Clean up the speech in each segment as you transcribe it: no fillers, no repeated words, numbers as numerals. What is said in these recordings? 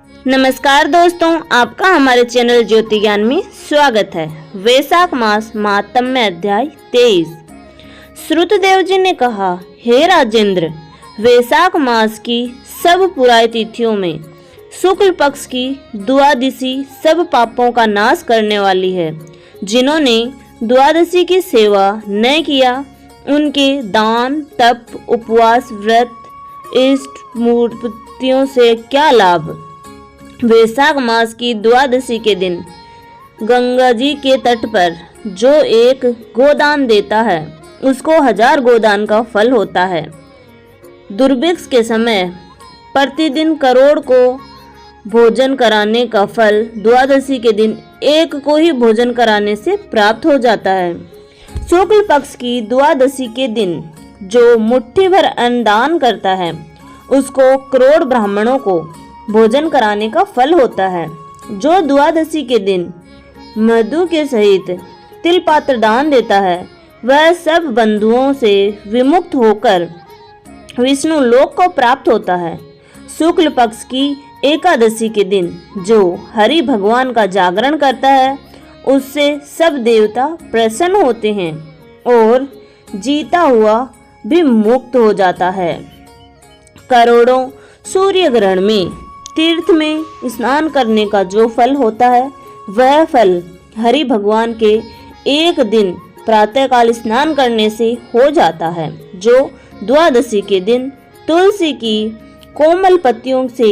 नमस्कार दोस्तों, आपका हमारे चैनल ज्योति ज्ञान में स्वागत है। वैशाख मास महात्म्य अध्याय 23। श्रुतदेव जी ने कहा, हे राजेंद्र, वैशाख मास की सब पुराय तिथियों में शुक्ल पक्ष की द्वादशी सब पापों का नाश करने वाली है। जिन्होंने द्वादशी की सेवा न किया, उनके दान, तप, उपवास, व्रत, इष्ट मूर्तियों से क्या लाभ। वैशाख मास की द्वादशी के दिन गंगा जी के तट पर जो एक गोदान देता है, उसको 1000 गोदान का फल होता है। दुर्भिक्ष के समय प्रतिदिन करोड़ को भोजन कराने का फल द्वादशी के दिन एक को ही भोजन कराने से प्राप्त हो जाता है। शुक्ल पक्ष की द्वादशी के दिन जो मुट्ठी भर अन्न दान करता है, उसको करोड़ ब्राह्मणों को भोजन कराने का फल होता है। जो द्वादशी के दिन मधु के सहित तिल पात्र दान देता है, वह सब बंधुओं से विमुक्त होकर विष्णु लोक को प्राप्त होता है। शुक्ल पक्ष की एकादशी के दिन जो हरि भगवान का जागरण करता है, उससे सब देवता प्रसन्न होते हैं और जीता हुआ भी मुक्त हो जाता है। करोड़ों सूर्य ग्रहण में तीर्थ में स्नान करने का जो फल होता है, वह फल हरि भगवान के एक दिन प्रातःकाल स्नान करने से हो जाता है। जो द्वादशी के दिन तुलसी की कोमल पत्तियों से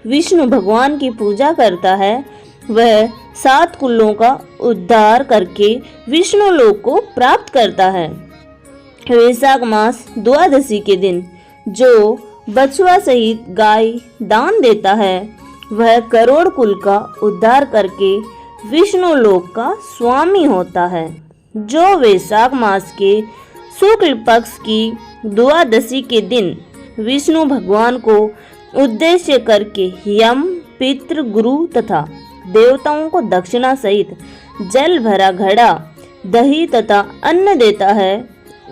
विष्णु भगवान की पूजा करता है, वह 7 कुलों का उद्धार करके विष्णु लोक को प्राप्त करता है। वैशाख मास द्वादशी के दिन जो बछुआ सहित गाय दान देता है, वह करोड़ कुल का उद्धार करके विष्णु लोक का स्वामी होता है। जो वैशाख मास के शुक्ल पक्ष की द्वादशी के दिन विष्णु भगवान को उद्देश्य करके यम, पितृ, गुरु तथा देवताओं को दक्षिणा सहित जल भरा घड़ा, दही तथा अन्न देता है,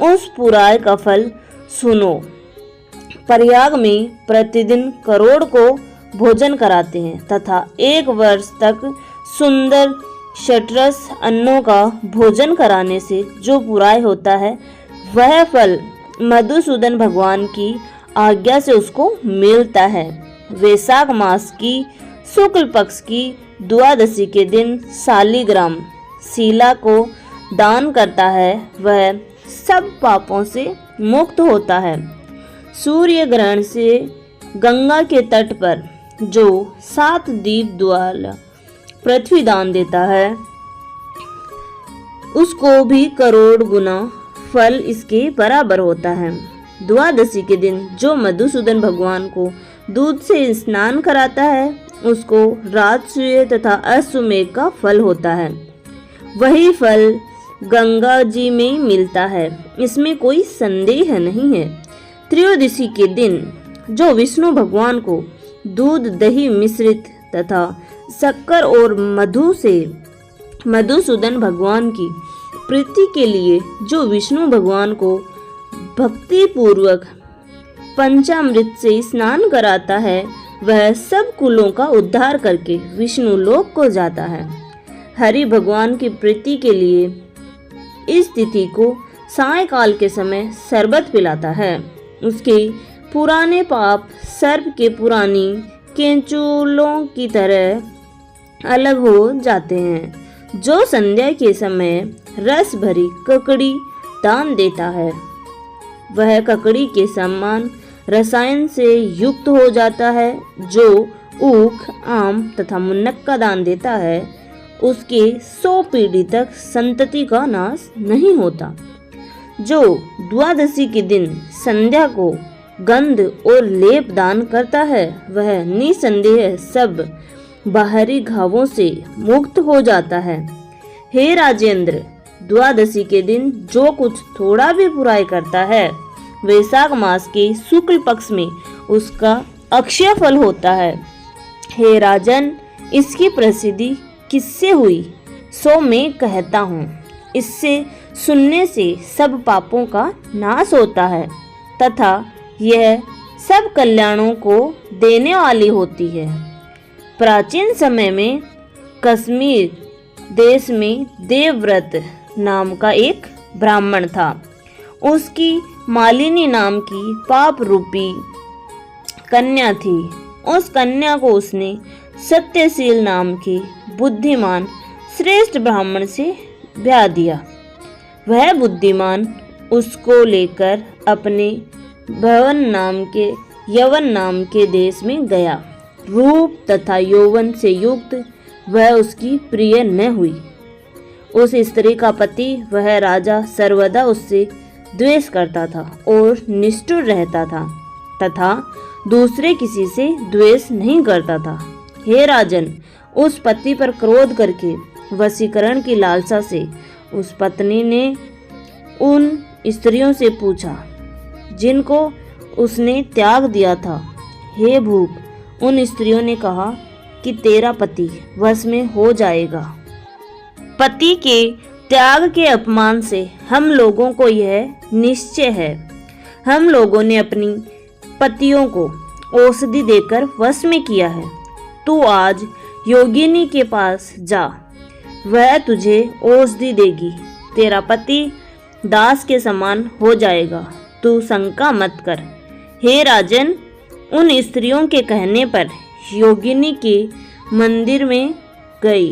उस पुराय का फल सुनो। प्रयाग में प्रतिदिन करोड़ को भोजन कराते हैं तथा 1 वर्ष तक सुंदर षट्रस अन्नों का भोजन कराने से जो पुराय होता है, वह फल मधुसूदन भगवान की आज्ञा से उसको मिलता है। वैशाख मास की शुक्ल पक्ष की द्वादशी के दिन शालिग्राम शिला को दान करता है, वह सब पापों से मुक्त होता है। सूर्य ग्रहण से गंगा के तट पर जो 7 दीप द्वारा पृथ्वी दान देता है, उसको भी करोड़ गुना फल इसके बराबर होता है। द्वादशी के दिन जो मधुसूदन भगवान को दूध से स्नान कराता है, उसको राजसूय तथा अश्वमेघ का फल होता है। वही फल गंगा जी में मिलता है, इसमें कोई संदेह नहीं है। त्रयोदशी के दिन जो विष्णु भगवान को दूध, दही मिश्रित तथा शक्कर और मधु से मधुसूदन भगवान की प्रीति के लिए जो विष्णु भगवान को भक्ति पूर्वक पंचामृत से स्नान कराता है, वह सब कुलों का उद्धार करके विष्णु लोक को जाता है। हरि भगवान की प्रीति के लिए इस तिथि को सायंकाल के समय शरबत पिलाता है। उसके पुराने पाप सर्प के पुरानी केंचुलों की तरह अलग हो जाते हैं। जो संध्या के समय रस भरी ककड़ी दान देता है, वह ककड़ी के समान रसायन से युक्त हो जाता है। जो ऊख, आम तथा मुनक्का दान देता है, उसके 100 पीढ़ी तक संतति का नाश नहीं होता। जो द्वादशी के दिन संध्या को गंध और लेप दान करता है, वह निसंदेह सब बाहरी घावों से मुक्त हो जाता है। हे राजेंद्र, द्वादशी के दिन जो कुछ थोड़ा भी बुराई करता है, वैशाख मास के शुक्ल पक्ष में उसका अक्षय फल होता है। हे राजन, इसकी प्रसिद्धि किससे हुई, सो मैं कहता हूँ। इससे सुनने से सब पापों का नाश होता है तथा यह सब कल्याणों को देने वाली होती है। प्राचीन समय में कश्मीर देश में देवव्रत नाम का एक ब्राह्मण था। उसकी मालिनी नाम की पाप रूपी कन्या थी। उस कन्या को उसने सत्यशील नाम के बुद्धिमान श्रेष्ठ ब्राह्मण से ब्याह दिया। वह बुद्धिमान उसको लेकर अपने यवन नाम के देश में गया। रूप तथा यौवन से युक्त वह उसकी प्रिय न हुई। उस स्त्री का पति वह राजा सर्वदा उससे द्वेष करता था और निष्ठुर रहता था तथा दूसरे किसी से द्वेष नहीं करता था। हे राजन, उस पति पर क्रोध करके वशीकरण की लालसा से उस पत्नी ने उन स्त्रियों से पूछा जिनको उसने त्याग दिया था। हे भूप, उन स्त्रियों ने कहा कि तेरा पति वश में हो जाएगा। पति के त्याग के अपमान से हम लोगों को यह निश्चय है। हम लोगों ने अपनी पतियों को औषधि देकर वश में किया है। तू आज योगिनी के पास जा, वह तुझे औषधि देगी। तेरा पति दास के समान हो जाएगा, तू शंका मत कर। हे राजन, उन स्त्रियों के कहने पर योगिनी के मंदिर में गई।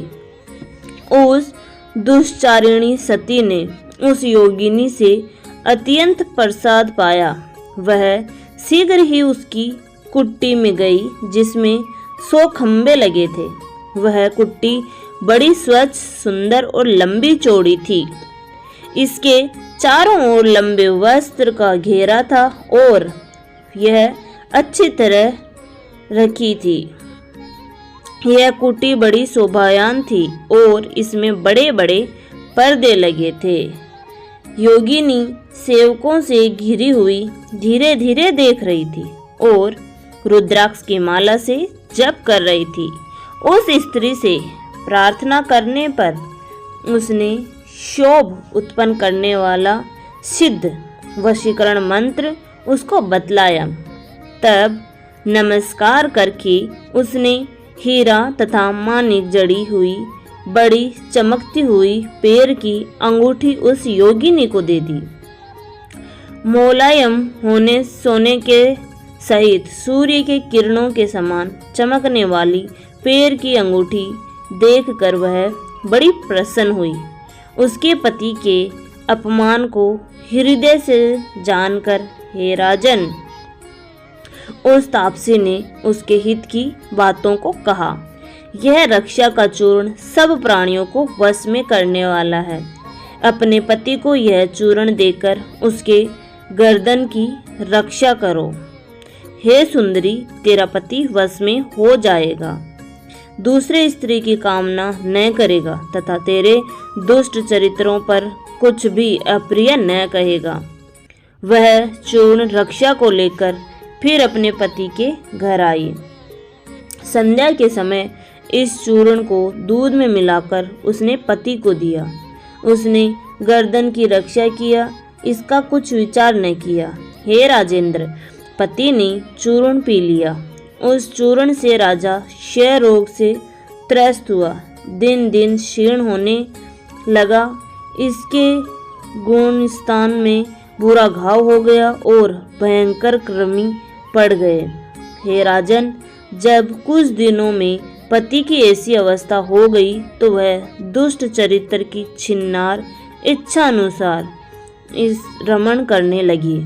उस दुष्चारिणी सती ने उस योगिनी से अत्यंत प्रसाद पाया। वह शीघ्र ही उसकी कुट्टी में गई जिसमें 100 खंबे लगे थे। वह कुट्टी बड़ी स्वच्छ, सुंदर और लंबी चौड़ी थी। इसके चारों ओर लंबे वस्त्र का घेरा था और यह अच्छी तरह रखी थी। यह कुटी बड़ी शोभायान थी और इसमें बड़े बड़े पर्दे लगे थे। योगिनी सेवकों से घिरी हुई धीरे धीरे देख रही थी और रुद्राक्ष की माला से जप कर रही थी। उस स्त्री से प्रार्थना करने पर उसने शोभ उत्पन्न करने वाला सिद्ध वशीकरण मंत्र उसको बतलाया। तब नमस्कार करके उसने हीरा तथा मानिक जड़ी हुई बड़ी चमकती हुई पैर की अंगूठी उस योगिनी को दे दी। मोलायम होने सोने के सहित सूर्य के किरणों के समान चमकने वाली पैर की अंगूठी देखकर वह बड़ी प्रसन्न हुई। उसके पति के अपमान को हृदय से जानकर, हे राजन, उस तापसी ने उसके हित की बातों को कहा। यह रक्षा का चूर्ण सब प्राणियों को वश में करने वाला है। अपने पति को यह चूर्ण देकर उसके गर्दन की रक्षा करो। हे सुंदरी, तेरा पति वश में हो जाएगा, दूसरे स्त्री की कामना न करेगा तथा तेरे दुष्ट चरित्रों पर कुछ भी अप्रिय न कहेगा। वह चूर्ण रक्षा को लेकर फिर अपने पति के घर आई। संध्या के समय इस चूर्ण को दूध में मिलाकर उसने पति को दिया। उसने गर्दन की रक्षा किया, इसका कुछ विचार न किया। हे राजेंद्र, पति ने चूर्ण पी लिया। उस चूर्ण से राजा क्षय रोग से त्रस्त हुआ। दिन दिन क्षीण होने लगा। इसके गुणस्थान में बुरा घाव हो गया और भयंकर कृमि पड़ गए। हे राजन, जब कुछ दिनों में पति की ऐसी अवस्था हो गई तो वह दुष्ट चरित्र की छिन्नार इच्छा अनुसार इस रमण करने लगी।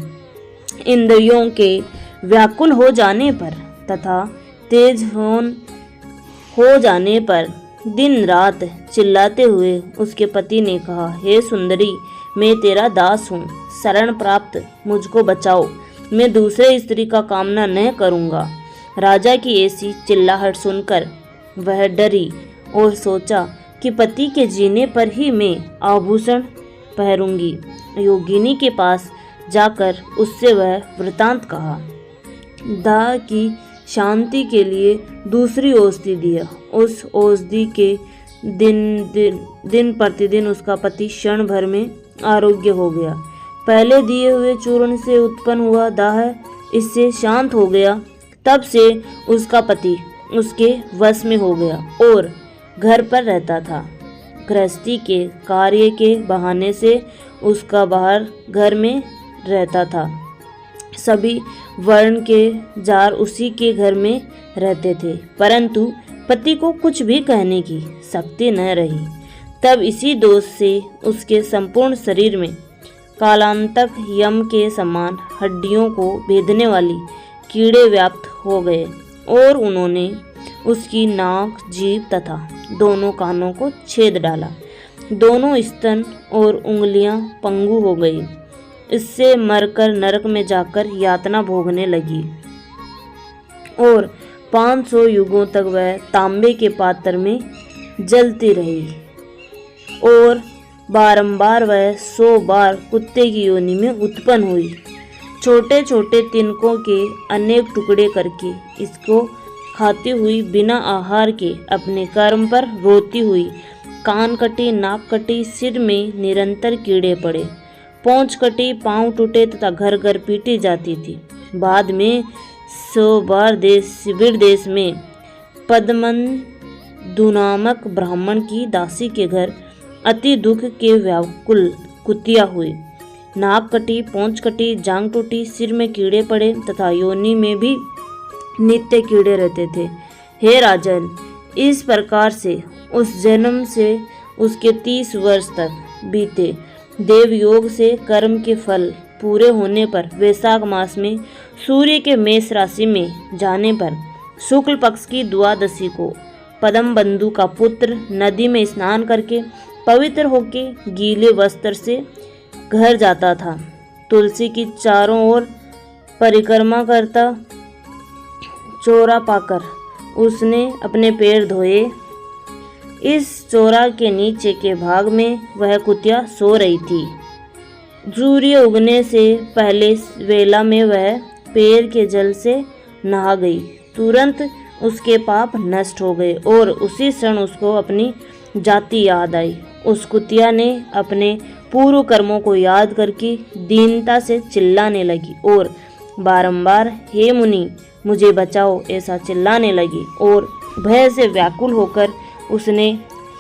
इंद्रियों के व्याकुल हो जाने पर तथा तेज हो जाने पर दिन रात चिल्लाते हुए उसके पति ने कहा, हे सुंदरी, मैं तेरा दास हूँ, शरण प्राप्त मुझको बचाओ, मैं दूसरे स्त्री का कामना न करूँगा। राजा की ऐसी चिल्लाहट सुनकर वह डरी और सोचा कि पति के जीने पर ही मैं आभूषण पहनूंगी। योगिनी के पास जाकर उससे वह वृतांत कहा। दाह की शांति के लिए दूसरी औषधि दिया। उस औषधि के दिन प्रतिदिन उसका पति क्षण भर में आरोग्य हो गया। पहले दिए हुए चूर्ण से उत्पन्न हुआ दाह इससे शांत हो गया। तब से उसका पति उसके वश में हो गया और घर पर रहता था। गृहस्थी के कार्य के बहाने से उसका बाहर घर में रहता था। सभी वर्ण के जार उसी के घर में रहते थे, परंतु पति को कुछ भी कहने की शक्ति न रही। तब इसी दोष से उसके संपूर्ण शरीर में कालांतक यम के समान हड्डियों को भेदने वाली कीड़े व्याप्त हो गए और उन्होंने उसकी नाक, जीभ तथा दोनों कानों को छेद डाला। दोनों स्तन और उंगलियां पंगु हो गई। इससे मरकर नरक में जाकर यातना भोगने लगी और 500 युगों तक वह तांबे के पात्र में जलती रही और बारंबार वह 100 बार कुत्ते की योनि में उत्पन्न हुई। छोटे छोटे तिनकों के अनेक टुकड़े करके इसको खाती हुई, बिना आहार के अपने कर्म पर रोती हुई, कान कटी, नाक कटी, सिर में निरंतर कीड़े पड़े, पौंछ कटी, पांव टूटे तथा घर घर पीटी जाती थी। बाद में 100 बार शिविर देश में पद्मंदु नामक ब्राह्मण की दासी के घर अति दुख के व्याकुल कुतिया हुई। नाक कटी, पौंछ कटी, जांग टूटी, सिर में कीड़े पड़े तथा योनि में भी नित्य कीड़े रहते थे। हे राजन, इस प्रकार से उस जन्म से उसके 30 वर्ष तक बीते। देवयोग से कर्म के फल पूरे होने पर वैशाख मास में सूर्य के मेष राशि में जाने पर शुक्ल पक्ष की द्वादशी को पद्मबंधु का पुत्र नदी में स्नान करके पवित्र होके गीले वस्त्र से घर जाता था। तुलसी की चारों ओर परिक्रमा करता चौरा पाकर उसने अपने पैर धोए। इस चौरा के नीचे के भाग में वह कुतिया सो रही थी। सूर्य उगने से पहले वेला में वह पैर के जल से नहा गई। तुरंत उसके पाप नष्ट हो गए और उसी क्षण उसको अपनी जाति याद आई। उस कुतिया ने अपने पूर्व कर्मों को याद करके दीनता से चिल्लाने लगी और बारंबार हे मुनि मुझे बचाओ ऐसा चिल्लाने लगी और भय से व्याकुल होकर उसने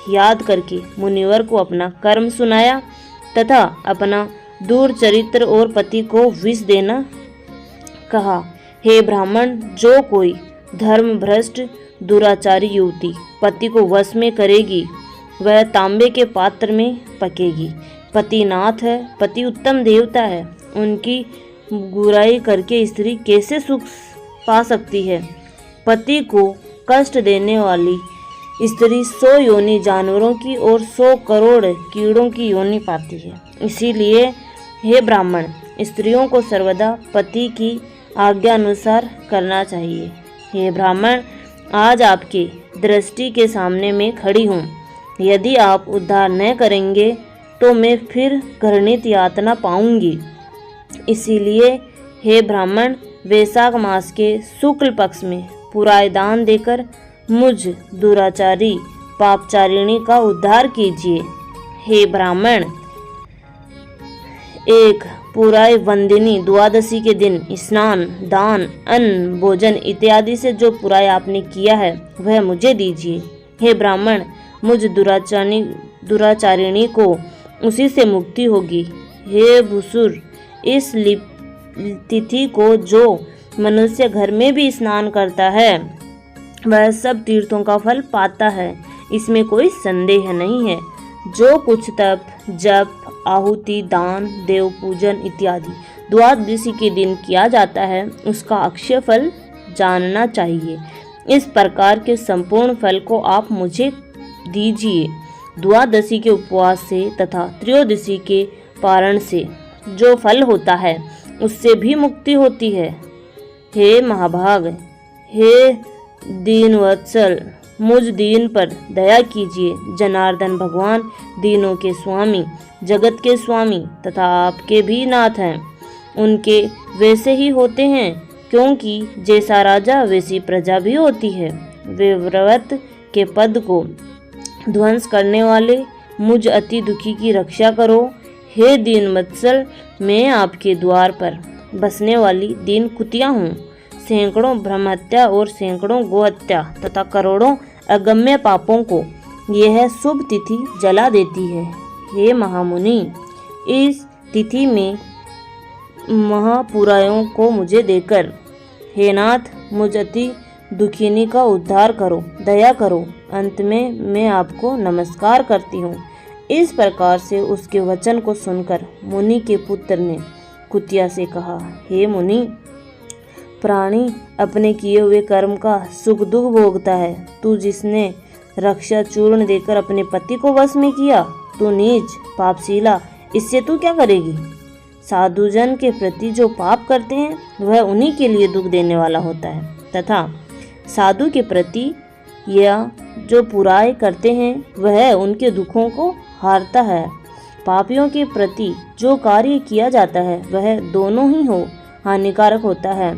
याद करके मुनिवर को अपना कर्म सुनाया तथा अपना दूर चरित्र और पति को विष देना कहा। हे ब्राह्मण, जो कोई धर्म भ्रष्ट दुराचारी युवती पति को वश में करेगी वह तांबे के पात्र में पकेगी। पति नाथ है, पति उत्तम देवता है, उनकी बुराई करके स्त्री कैसे सुख पा सकती है। पति को कष्ट देने वाली स्त्री 100 योनि जानवरों की और 100 करोड़ कीड़ों की योनि पाती है। इसीलिए हे ब्राह्मण, स्त्रियों को सर्वदा पति की आज्ञा अनुसार करना चाहिए। हे ब्राह्मण, आज आपके दृष्टि के सामने मैं खड़ी हूँ। यदि आप उद्धार न करेंगे तो मैं फिर घृणित यातना पाऊंगी। इसीलिए हे ब्राह्मण, वैशाख मास के शुक्ल पक्ष में पुराय दान देकर मुझ दुराचारी पापचारिणी का उद्धार कीजिए। हे ब्राह्मण, एक पुराय वंदिनी द्वादशी के दिन स्नान, दान, अन्न, भोजन इत्यादि से जो पुराय आपने किया है वह मुझे दीजिए। हे ब्राह्मण, मुझ दुराचारिणी को उसी से मुक्ति होगी। हे भूसुर, इस तिथि को जो मनुष्य घर में भी स्नान करता है वह सब तीर्थों का फल पाता है, इसमें कोई संदेह नहीं है। जो कुछ तप, जप, आहुति, दान, देव पूजन इत्यादि द्वादशी के दिन किया जाता है उसका अक्षय फल जानना चाहिए। इस प्रकार के संपूर्ण फल को आप मुझे दीजिए। द्वादशी के उपवास से तथा त्रयोदशी के पारण से जो फल होता है उससे भी मुक्ति होती है। हे महाभाग, हे दीनवत्सल, मुझ दीन पर दया कीजिए। जनार्दन भगवान दीनों के स्वामी, जगत के स्वामी तथा आपके भी नाथ हैं। उनके वैसे ही होते हैं, क्योंकि जैसा राजा वैसी प्रजा भी होती है। वे व्रत के पद को ध्वंस करने वाले मुझ अति दुखी की रक्षा करो। हे दीन वत्सल, मैं आपके द्वार पर बसने वाली दीन कुतिया हूँ। सैकड़ों ब्रह्महत्या और सैकड़ों गोहत्या तथा करोड़ों अगम्य पापों को यह शुभ तिथि जला देती है। हे महामुनि, इस तिथि में महापुरायों को मुझे देकर हे नाथ मुझ अति दुखिनी का उद्धार करो, दया करो। अंत में मैं आपको नमस्कार करती हूँ। इस प्रकार से उसके वचन को सुनकर मुनि के पुत्र ने कुतिया से कहा, हे मुनि, प्राणी अपने किए हुए कर्म का सुख दुख भोगता है। तू जिसने रक्षा चूर्ण देकर अपने पति को वश में किया, तू नीच पापशीला, इससे तू क्या करेगी? साधुजन के प्रति जो पाप करते हैं वह उन्हीं के लिए दुख देने वाला होता है, तथा साधु के प्रति या जो बुराई करते हैं वह उनके दुखों को हारता है। पापियों के प्रति जो कार्य किया जाता है वह दोनों ही हानिकारक होता है।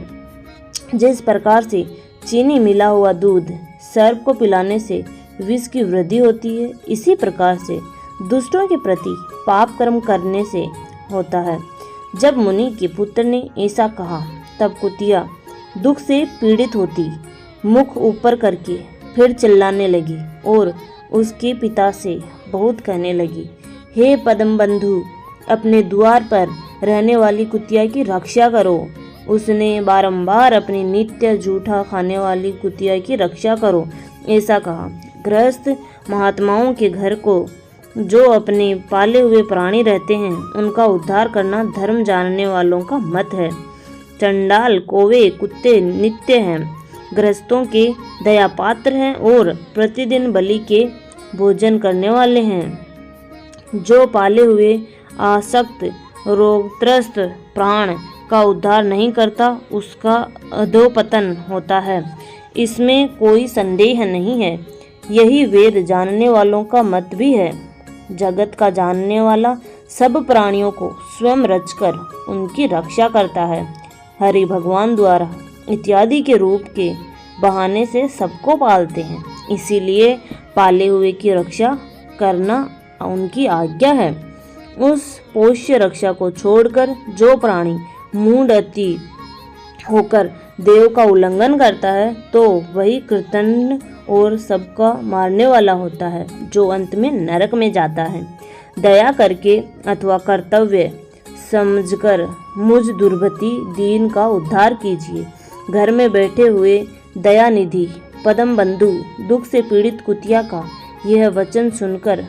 जिस प्रकार से चीनी मिला हुआ दूध सर्प को पिलाने से विष की वृद्धि होती है, इसी प्रकार से दुष्टों के प्रति पाप कर्म करने से होता है। जब मुनि के पुत्र ने ऐसा कहा तब कुतिया दुख से पीड़ित होती मुख ऊपर करके फिर चिल्लाने लगी और उसके पिता से बहुत कहने लगी, हे पद्म बंधु, अपने द्वार पर रहने वाली कुतिया की रक्षा करो। उसने बारंबार अपनी नित्य जूठा खाने वाली कुतिया की रक्षा करो ऐसा कहा। गृहस्थ महात्माओं के घर को जो अपने पाले हुए प्राणी रहते हैं उनका उद्धार करना धर्म जानने वालों का मत है। चंडाल कौवे कुत्ते नित्य हैं, गृहस्थों के दया पात्र हैं और प्रतिदिन बलि के भोजन करने वाले हैं। जो पाले हुए आसक्त रोगत्रस्त प्राण का उद्धार नहीं करता उसका अधोपतन होता है, इसमें कोई संदेह नहीं है। यही वेद जानने वालों का मत भी है। जगत का जानने वाला सब प्राणियों को स्वयं रचकर उनकी रक्षा करता है। हरि भगवान द्वारा इत्यादि के रूप के बहाने से सबको पालते हैं, इसीलिए पाले हुए की रक्षा करना उनकी आज्ञा है। उस पोष्य रक्षा को छोड़कर जो प्राणी मूढ़ अति होकर देव का उल्लंघन करता है तो वही कृतघ्न और सबका मारने वाला होता है, जो अंत में नरक में जाता है। दया करके अथवा कर्तव्य समझकर मुझ दुर्गति दीन का उद्धार कीजिए। घर में बैठे हुए दयानिधि पद्म बंधु दुख से पीड़ित कुतिया का यह वचन सुनकर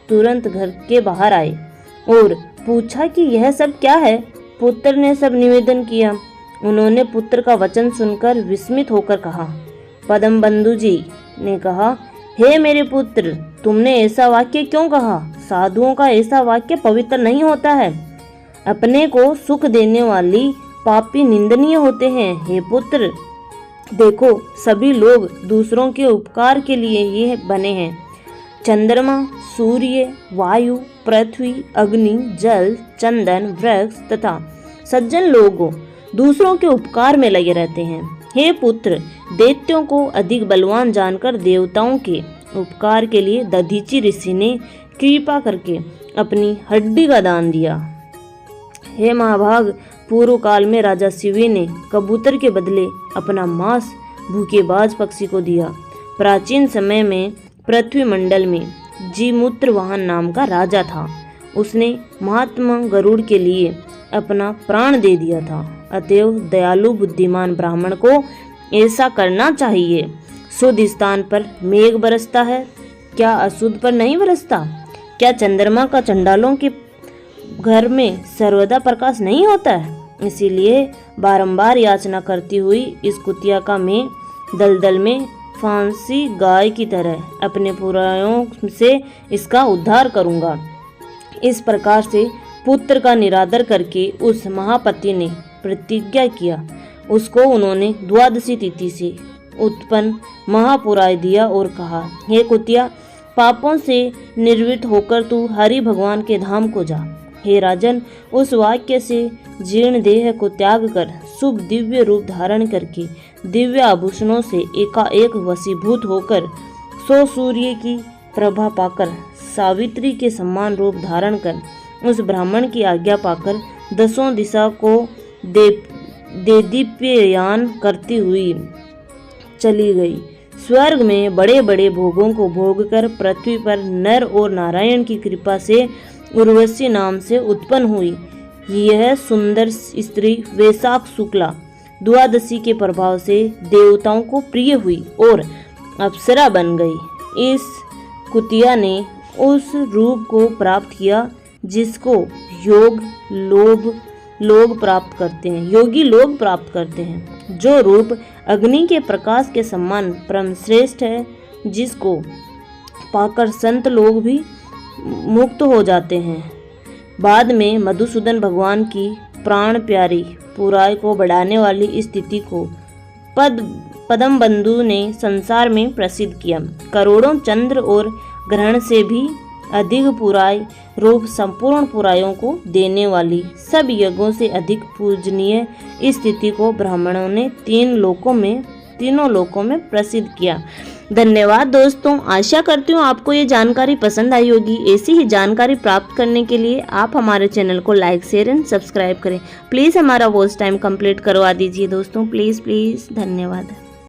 तुरंत घर के बाहर आए और पूछा कि यह सब क्या है। पुत्र ने सब निवेदन किया। उन्होंने पुत्र का वचन सुनकर विस्मित होकर कहा। पद्म बंधु जी ने कहा, हे मेरे पुत्र, तुमने ऐसा वाक्य क्यों कहा? साधुओं का ऐसा वाक्य पवित्र नहीं होता है। अपने को सुख देने वाली पापी निंदनीय होते हैं। हे पुत्र, देखो सभी लोग दूसरों के उपकार के लिए ही बने हैं। चंद्रमा, सूर्य, वायु, पृथ्वी, अग्नि, जल, चंदन, वृक्ष तथा सज्जन लोग दूसरों के उपकार में लगे रहते हैं। हे पुत्र, दैत्यों को अधिक बलवान जानकर देवताओं के उपकार के लिए दधीचि ऋषि ने कृपा करके अपनी हड्डी का दान दिया। हे महाभाग, पूर्व काल में राजा शिवी ने कबूतर के बदले अपना मांस भूखेबाज पक्षी को दिया। प्राचीन समय में पृथ्वी मंडल में जीमूत्रवाहन नाम का राजा था। उसने महात्मा गरुड़ के लिए अपना प्राण दे दिया था। अतएव दयालु बुद्धिमान ब्राह्मण को ऐसा करना चाहिए। शुद्ध स्थान पर मेघ बरसता है, क्या अशुद्ध पर नहीं बरसता? क्या चंद्रमा का चंडालों के घर में सर्वदा प्रकाश नहीं होता है? इसीलिए बारंबार याचना करती हुई इस कुतिया का मैं दलदल में फांसी गाय की तरह अपने पुराणों से इसका उद्धार करूंगा। इस प्रकार से पुत्र का निरादर करके उस महापति ने प्रतिज्ञा किया। उसको उन्होंने द्वादशी तिथि से उत्पन्न महापुराय दिया और कहा, हे कुतिया, पापों से निर्वृत्त होकर तू हरि भगवान के धाम को जा। हे राजन, उस वाक्य से जीर्ण देह को त्याग कर शुभ दिव्य रूप धारण करके दिव्य आभूषणों से एकाएक वशीभूत होकर सो सूर्य की प्रभा पाकर सावित्री के समान रूप धारण कर उस ब्राह्मण की आज्ञा पाकर दसों दिशा को देदीप्यमान करती हुई चली गई। स्वर्ग में बड़े बड़े भोगों को भोगकर पृथ्वी पर नर और नारायण की कृपा से उर्वशी नाम से उत्पन्न हुई। यह सुंदर स्त्री वैशाख शुक्ला द्वादशी के प्रभाव से देवताओं को प्रिय हुई और अप्सरा बन गई। इस कुतिया ने उस रूप को प्राप्त किया जिसको लोग प्राप्त करते हैं, योगी लोग प्राप्त करते हैं, जो रूप अग्नि के प्रकाश के समान परम श्रेष्ठ है, जिसको पाकर संत लोग भी मुक्त हो जाते हैं। बाद में मधुसूदन भगवान की प्राण प्यारी पुराई को बढ़ाने वाली स्थिति को पद्म बंधु ने संसार में प्रसिद्ध किया। करोड़ों चंद्र और ग्रहण से भी अधिक पुराई रूप संपूर्ण पुरायों को देने वाली सब यज्ञों से अधिक पूजनीय स्थिति को ब्राह्मणों ने तीनों लोकों में प्रसिद्ध किया। धन्यवाद दोस्तों, आशा करती हूँ आपको ये जानकारी पसंद आई होगी। ऐसी ही जानकारी प्राप्त करने के लिए आप हमारे चैनल को लाइक, शेयर एंड सब्सक्राइब करें। प्लीज़ हमारा वॉच टाइम कंप्लीट करवा दीजिए दोस्तों, प्लीज़। धन्यवाद।